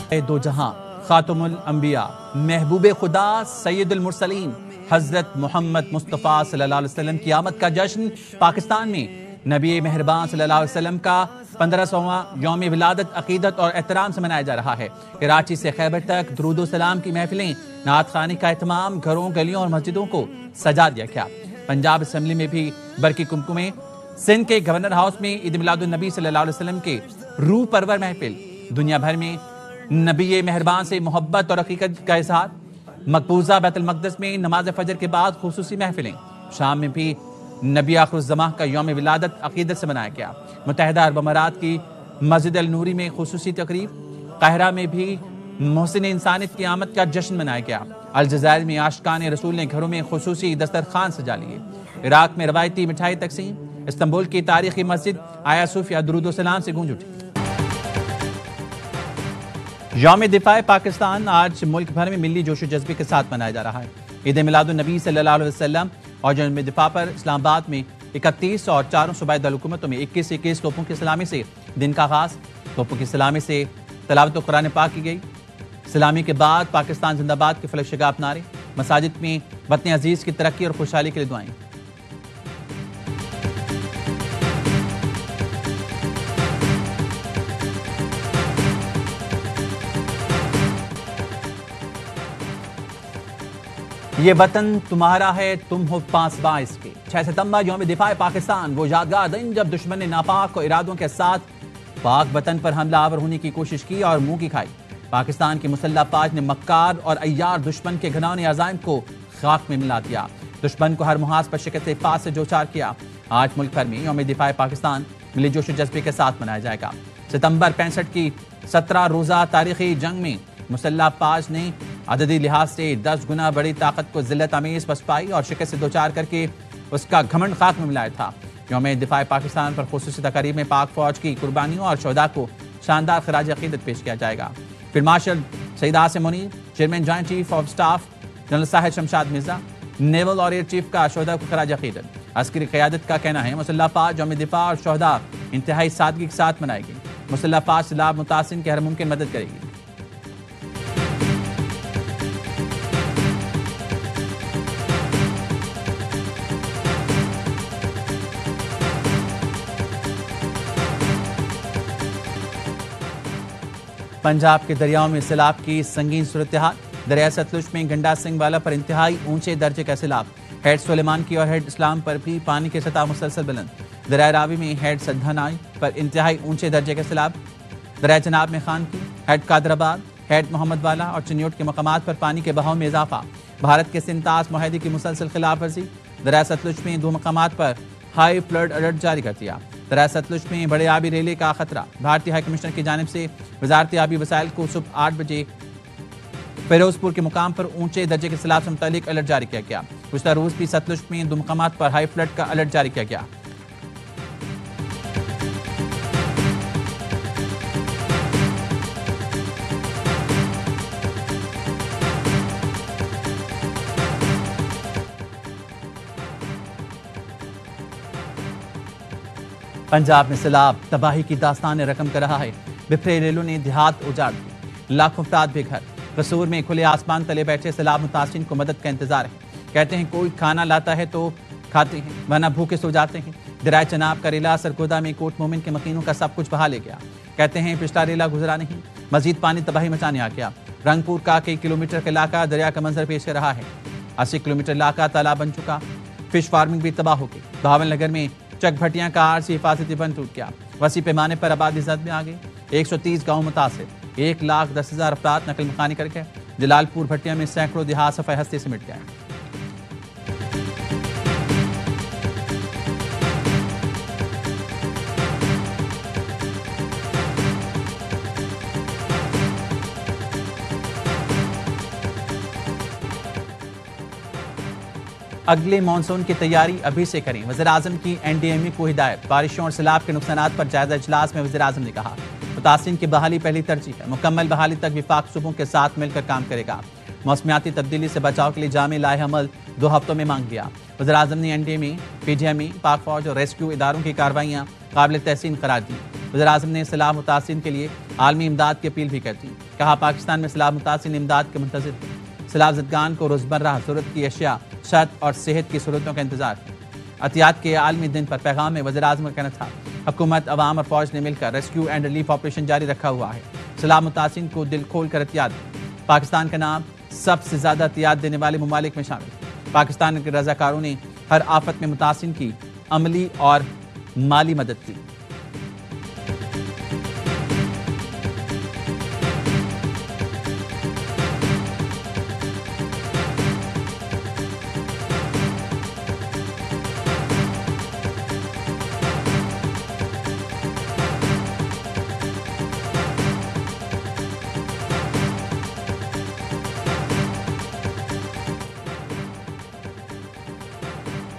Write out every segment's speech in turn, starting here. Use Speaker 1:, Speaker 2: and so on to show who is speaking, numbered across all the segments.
Speaker 1: दो जहां खातमुल अंबिया महबूब खुदा सैयदुल मुरसलीन हजरत मोहम्मद मुस्तफ़ा सल्लल्लाहु अलैहि वसल्लम की आमद का जश्न पाकिस्तान में नबी मेहरबान सल्लल्लाहु अलैहि वसल्लम का 1500वां यौम विलादत अकीदत और एहतराम से मनाया जा रहा है। कराची से खैबर तक दुरूद सलाम की महफिलें, नात खानी का एहतमाम, घरों गलियों और मस्जिदों को सजा दिया गया। पंजाब असम्बली में भी बरकी कुमकुमे, सिंध के गवर्नर हाउस में ईद मिलादुन नबी सल्लल्लाहु अलैहि वसल्लम के रूह परवर महफिल, दुनिया भर में नबी मेहरबान से मोहब्बत और हकीकत का इजहार। मकबूजा बैतुल मक़दिस में नमाज फजर के बाद खुसूसी महफिलें। शाम में भी नबी आखिरुज़्ज़मां का यौम विलादत अकीदत से मनाया गया। मुत्तहिदा अरब अमारात की मस्जिद अल नूरी में खुसूसी तकरीब। काहिरा में भी मोहसिन इंसानियत की आमद का जश्न मनाया गया। अलजज़ायर में आशिकान रसूल ने घरों में खुसूसी दस्तरखान सजा लिए। इराक में रवायती मिठाई तकसीम। इस्तांबुल की तारीखी मस्जिद आया सूफिया दुरूद सलाम से गूंज उठी। यौम दिफाए पाकिस्तान आज मुल्क भर में मिली जोशो जज्बे के साथ मनाया जा रहा है। ईद मिलादुन नबी सल्लल्लाहु अलैहि वसल्लम और यौम दिफा पर इस्लामाबाद में 31 और चारों सूबाई दारुलहुकूमतों में 21 तोपों की सलामी से दिन का आगाज। तोपों की सलामी से तलावत कुरान पाक की गई। सलामी के बाद पाकिस्तान जिंदाबाद के फलक शगाफ नारे। मसाजिद में वतन अजीज की तरक्की और खुशहाली के लिए दुआएं। ये वतन तुम्हारा है, तुम हो पासबां इसके। 6 सितंबर यौम दिफाए पाकिस्तान, वो यादगार दिन जब दुश्मन ने नापाक और इरादों के साथ पाक वतन पर हमला आवर होने की कोशिश की और मुंह की खाई। पाकिस्तान की मुसल्लह फौज ने मक्कार और अय्यार दुश्मन के घिनौने अज़ाइम को खाक में मिला दिया। दुश्मन को हर मुहाज पर शिकस्त पास से दो चार किया। आज मुल्क भर में यौम दिफाए पाकिस्तान मिली जोश जज्बे के साथ मनाया जाएगा। सितंबर 65 की 17 रोज़ा तारीखी जंग में मुसल्लह फौज ने अददी लिहाज से 10 गुना बड़ी ताकत को जिल्लत अमीज पसपाई और शिकस्त से दो चार करके उसका घमंड खाक में मिलाया था। यौम दिफाए पाकिस्तान पर खुसूसी तकरीब में पाक फौज की कुर्बानियों और शहदा को शानदार खराज अकीदत पेश किया जाएगा। Field marshal Syed Asim Munir, chairman joint chief of staff general Sahir Shamshad Mirza, naval और एयर चीफ का शहदा को खराज अकीदत। अस्करी क़यादत का कहना है मुसल्लह फौज यौम दिफा और शहदा इंतहाई सादगी के साथ मनाएगी। मुसल्लह फौज सैलाब मुतासिन की हर मुमकिन मदद करेगी। पंजाब के दरियाओं में सैलाब की संगीन सूरत हाल। दरिया सतलुज में गंडा सिंह वाला पर इंतहाई ऊंचे दर्जे का सैलाब। हेड सुलेमान की और हेड इस्लाम पर भी पानी की सतह मुसलसल बुलंद। दरिया रावी में हेड सद्धानाई पर इंतहाई ऊंचे दर्जे का सैलाब। दरिया जनाब में खान की, हेड कादराबाद, हेड मोहम्मद वाला और चनियोट के मकामात पर पानी के बहाव में इजाफा। भारत के सिंतास मुआहदे की मुसलसल खिलाफ वर्जी। दरिया सतलुज में 2 मकामात पर हाई फ्लड अलर्ट जारी कर दिया। दरिया सतलुज में बड़े आबी रेले का खतरा। भारतीय हाई कमिश्नर की जानिब से वजारती आबी वसाइल को सुबह 8 बजे फिरोजपुर के मुकाम पर ऊंचे दर्जे के सैलाब से मुतालिक अलर्ट जारी किया गया। गुज़श्ता रोज भी सतलुज में 2 मकामात पर हाई फ्लड का अलर्ट जारी किया गया। पंजाब में सैलाब तबाही की दास्तान रकम कर रहा है। बिखरे रेलों ने देहात उजाड़ दी, लाखों अफराद बेघर। कसूर में खुले आसमान तले बैठे सैलाब मुतासिन को मदद का इंतजार है। कहते हैं कोई खाना लाता है तो खाते हैं, वरना भूखे सो जाते हैं। दरिया चनाब का रेला सरगोदा में कोट मोमिन के मकीनों का सब कुछ बहा ले गया। कहते हैं पिछला रेला गुजरा नहीं, मजीद पानी तबाही मचाने आ गया। रंगपुर का कई किलोमीटर का इलाका दरिया का मंजर पेश कर रहा है। 80 किलोमीटर इलाका तालाब बन चुका। फिश फार्मिंग भी तबाह हो गई। बहावल नगर में चक भटियां का आरसी हिफाजती बंद टूट गया। वसी पैमाने पर आबादी जद में आ गई। 130 गाँव मुतासिर, 1,10,000 अफराद नकल मकानी कर गए। जलालपुर भटिया में सैकड़ों देहात सफाई हस्ती से मिट गए। अगले मानसून की तैयारी अभी से करें, वज़ीर आज़म की एनडीएमए को हिदायत। बारिशों और सैलाब के नुकसानात पर जायजा इजलास में वज़ीर आज़म ने कहा मुतासिन की बहाली पहली तरजीह है। मुकम्मल बहाली तक विफाक सूबों के साथ मिलकर काम करेगा। मौसमियाती तब्दीली से बचाव के लिए जामे लाए अमल 2 हफ्तों में मांग लिया। वज़ीर आज़म ने एनडीएमए, पीडीएमए, पाक फौज और रेस्क्यू इदारों की कार्रवाइयाँ काबिल तहसीन करार दी। वज़ीर आज़म ने सैलाब मुतासिरीन के लिए आलमी इमदाद की अपील भी कर दी। कहा पाकिस्तान में सैलाब मुतासिरीन इमदाद के मुंतज़िर हैं। सैलाब ज़दगान को रोज़मर्रा ज़रूरत की अशिया, छत और सेहत की सहूलतों का इंतजार है। एहतियात के आलमी दिन पर पैगाम में वज़ीर आज़म का कहना था, हुकूमत, अवाम और फौज ने मिलकर रेस्क्यू एंड रिलीफ ऑपरेशन जारी रखा हुआ है। सैलाब मुतासिरीन को दिल खोल कर एहतियात दें। पाकिस्तान का नाम सबसे ज्यादा एहतियात देने वाले ममालिक में शामिल है। पाकिस्तान के रज़ाकारों ने हर आफत में मुतासिरीन की अमली और माली मदद की।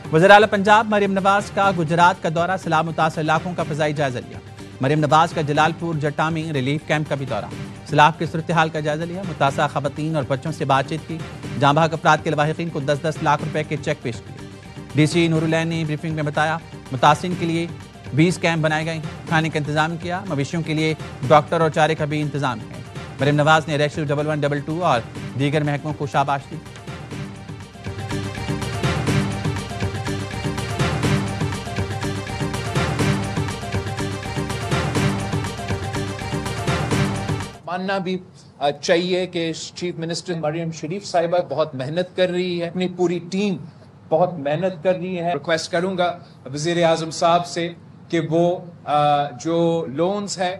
Speaker 1: वज़ीर आला पंजाब मरियम नवाज का गुजरात का दौरा, सैलाब मुतासर इलाकों का फ़ज़ाई जायजा लिया। मरियम नवाज का जलालपुर जट्टा में रिलीफ कैंप का भी दौरा, सैलाब की सूरत हाल का जायजा लिया। मुतासरा ख़वातीन और बच्चों से बातचीत की। जांबाग अफराद के लवाहिकीन को 10-10 लाख रुपए के चेक पेश किए। डीसी नूरुलैन ने ब्रीफिंग में बताया, मुतासिरीन के लिए 20 कैंप बनाए गए हैं। खाने का इंतजाम किया। मवेशियों के लिए डॉक्टर और चारे का भी इंतजाम है। मरियम नवाज ने रेस्क्यू 1122 और दीगर महकमों को शाबाश दी।
Speaker 2: मानना भी चाहिए कि चीफ मिनिस्टर मरियम शरीफ साहिबा बहुत मेहनत कर रही है, अपनी पूरी टीम बहुत मेहनत कर रही है। रिक्वेस्ट करूंगा वजीर आजम साहब से कि वो जो लोन्स है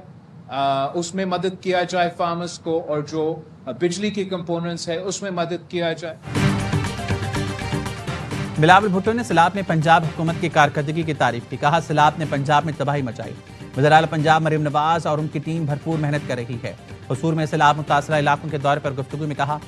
Speaker 2: उसमें मदद किया जाए फार्मर्स को, और जो बिजली के कंपोनेंट्स है उसमें मदद किया जाए।
Speaker 1: बिलावल भुट्टो ने सैलाब में पंजाब हुकूमत की कारकर्दगी की तारीफ की। कहा, सैलाब ने पंजाब में तबाही मचाई। वज़ीर आला पंजाब मरियम नवाज और उनकी टीम भरपूर मेहनत कर रही है। हुसूर में सैलाब मुतासरा इलाकों के दौरे पर गुफ्तगू में कहा,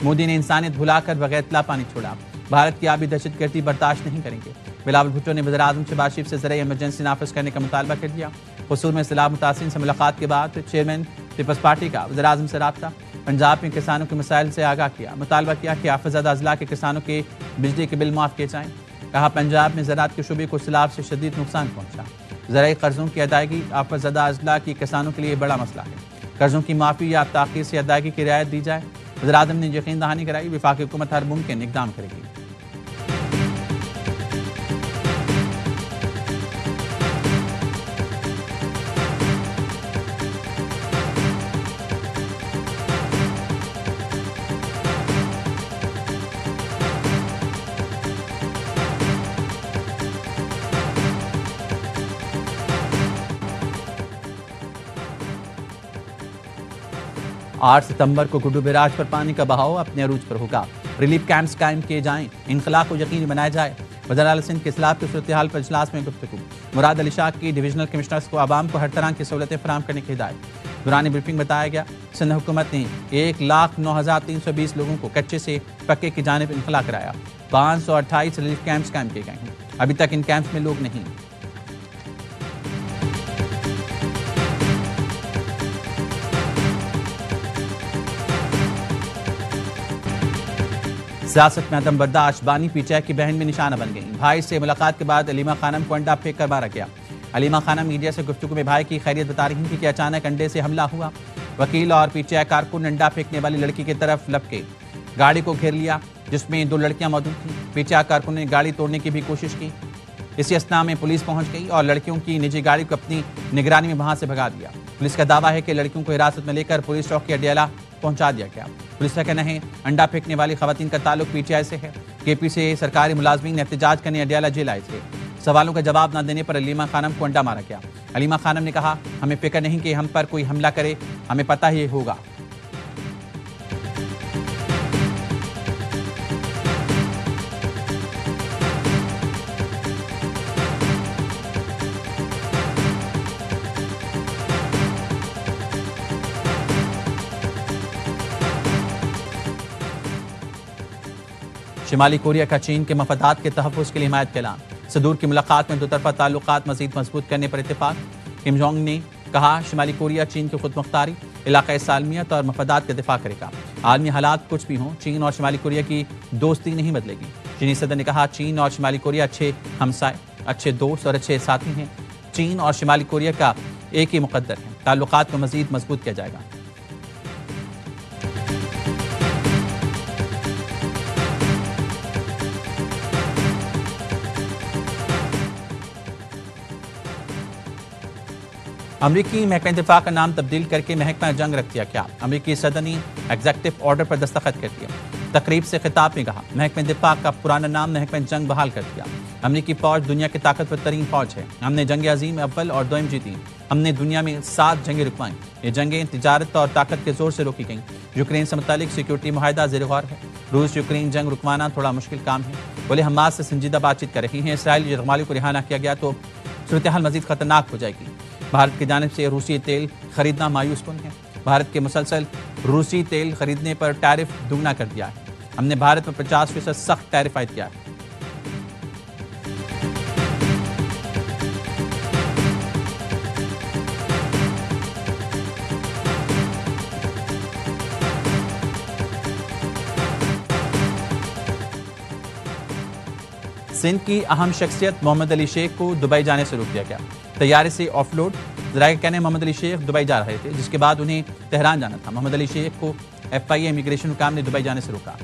Speaker 1: मोदी ने इंसानियत भुलाकर बगैर इत्तला पानी छोड़ा। भारत की आबी दहशतगर्दी बर्दाश्त नहीं करेंगे। बिलावल भुट्टो ने वज़ीर आज़म शहबाज शरीफ से ज़राई इमरजेंसी नाफिज करने का मुतालबा कर दिया। हुसूर में सैलाब मुतासिरीन से मुलाकात के बाद चेयरमैन पीपल्स पार्टी का वज़ीर आज़म से राब्ता, पंजाब में किसानों के मसाइल से आगाह किया। मुतालबा किया कि आफतज़दा अजला के किसानों के बिजली के बिल माफ़ किए जाएँ। कहा, पंजाब में ज़राअत के शुबे को सैलाब से शदीद नुकसान पहुंचा। ज़राई कर्जों की अदायगी आफतज़दा अजला की किसानों के लिए बड़ा मसला है। कर्जों की माफ़ी या ताख़ीर से अदायगी की रियायत दी जाए। वज़ीर आज़म ने यकीन दहानी कराई, वफाकी हुकूमत हर मुमकिन इक़दाम करेगी। आठ सितंबर को गुड्डू बैराज पर पानी का बहाव अपने अरूज पर होगा। रिलीफ कैंप्स कायम किए जाएं, इनखला को यकीनी बनाया जाए। वज़ीर आला सिंध के सैलाब की सूरत हाल पर इजलास में गुफ्तगू। मुराद अली शाह की डिविजनल कमिश्नर्स को आवाम को हर तरह की सहूलतें फराहम करने की हिदायत। दौरान ब्रीफिंग बताया गया, सिंध हुकूमत ने 1,09,320 लोगों को कच्चे से पक्के की जानिब इनखला कराया। 528 रिलीफ कैंप्स कायम किए गए हैं। अभी तक इन कैंप्स में लोग नहीं। सियासत में अदम बर्दाश्त, बानी पीटीआई की बहन में निशाना बन गई। भाई से मुलाकात के बाद अलीमा खानम को अंडा फेंक कर मारा गया। अलीमा खानम मीडिया से गुफ्तगू में भाई की खैरियत बता रही थी कि अचानक अंडे से हमला हुआ। वकील और पीटीआई कारकुन अंडा फेंकने वाली लड़की की तरफ लपके गाड़ी को घेर लिया, जिसमें 2 लड़कियां मौजूद थीं। पीटीआई कारकुन ने गाड़ी तोड़ने की भी कोशिश की। इसी अस्ना में पुलिस पहुंच गई और लड़कियों की निजी गाड़ी को अपनी निगरानी में वहां से भगा दिया। पुलिस का दावा है कि लड़कियों को हिरासत में लेकर पुलिस चौकी अडियाला पहुंचा दिया गया। पुलिस का कहना है, अंडा फेंकने वाली खवातीन का ताल्लुक पीटीआई से है। केपी से सरकारी मुलाजमीन ने एहतजाज करने अडियाला जेल आए थे। सवालों का जवाब न देने पर अलीमा खानम को अंडा मारा गया। अलीमा खानम ने कहा, हमें फिक्र नहीं कि हम पर कोई हमला करे, हमें पता ही होगा। शिमाली कोरिया का चीन के मफादात के तहफ़्फ़ुज़ के लिए हिमायत का ऐलान। सदूर की मुलाकात में दोतरफा ताल्लुकात मज़ीद मजबूत करने पर इत्तेफाक। किम जोंग ने कहा, शिमाली कोरिया चीन की खुद मुख्तारी, इलाक़ाई सालमियत और मफादात का दिफा करेगा। आलमी हालात कुछ भी हों, चीन और शिमाली कोरिया की दोस्ती नहीं बदलेगी। चीनी सदर ने कहा, चीन और शिमाली कोरिया अच्छे हमसाए, अच्छे दोस्त और अच्छे साथी हैं। चीन और शिमाली कोरिया का एक ही मुकद्दर है। ताल्लुकात को मजीद मजबूत किया जाएगा। अमरीकी महकमा दिफा का नाम तब्दील करके महकमा जंग रख दिया क्या? अमरीकी सदर ने एग्जीक्यूटिव ऑर्डर पर दस्तखत कर दिया। तकरीब से खिताब में कहा, महकमा दिफा का पुराना नाम महकमा जंग बहाल कर दिया। अमरीकी फौज दुनिया की ताकतवर तरीन फौज है। हमने जंग अजीम अव्वल और दोयम जीती। हमने दुनिया में 7 जंगें रुकवाई। ये जंगें तिजारत और ताकत के जोर से रोकी गईं। यूक्रेन से मुतालिक सिक्योरिटी मुआहदा ज़ेर गौर है। रूस यूक्रेन जंग रुकवाना थोड़ा मुश्किल काम है। बोले हमास से संजीदा बातचीत कर रही हैं। इसराइल यरगमाली को रिहा न किया गया तो सूरत हाल मजीद खतरनाक हो जाएगी। भारत की जानिब से रूसी तेल खरीदना मायूस कुन है। भारत के मुसलसल रूसी तेल खरीदने पर टैरिफ दुगना कर दिया है। हमने भारत पर 50% सख्त टैरिफ आयद किया है। सिंध की अहम शख्सियत मोहम्मद अली शेख को दुबई जाने से रोक दिया गया। तैयारे से ऑफलोड। जराये कहने मोहम्मद अली शेख दुबई जा रहे थे, जिसके बाद उन्हें तेहरान जाना था। मोहम्मद अली शेख को FIA इमिग्रेशन हुकाम ने दुबई जाने से रोका।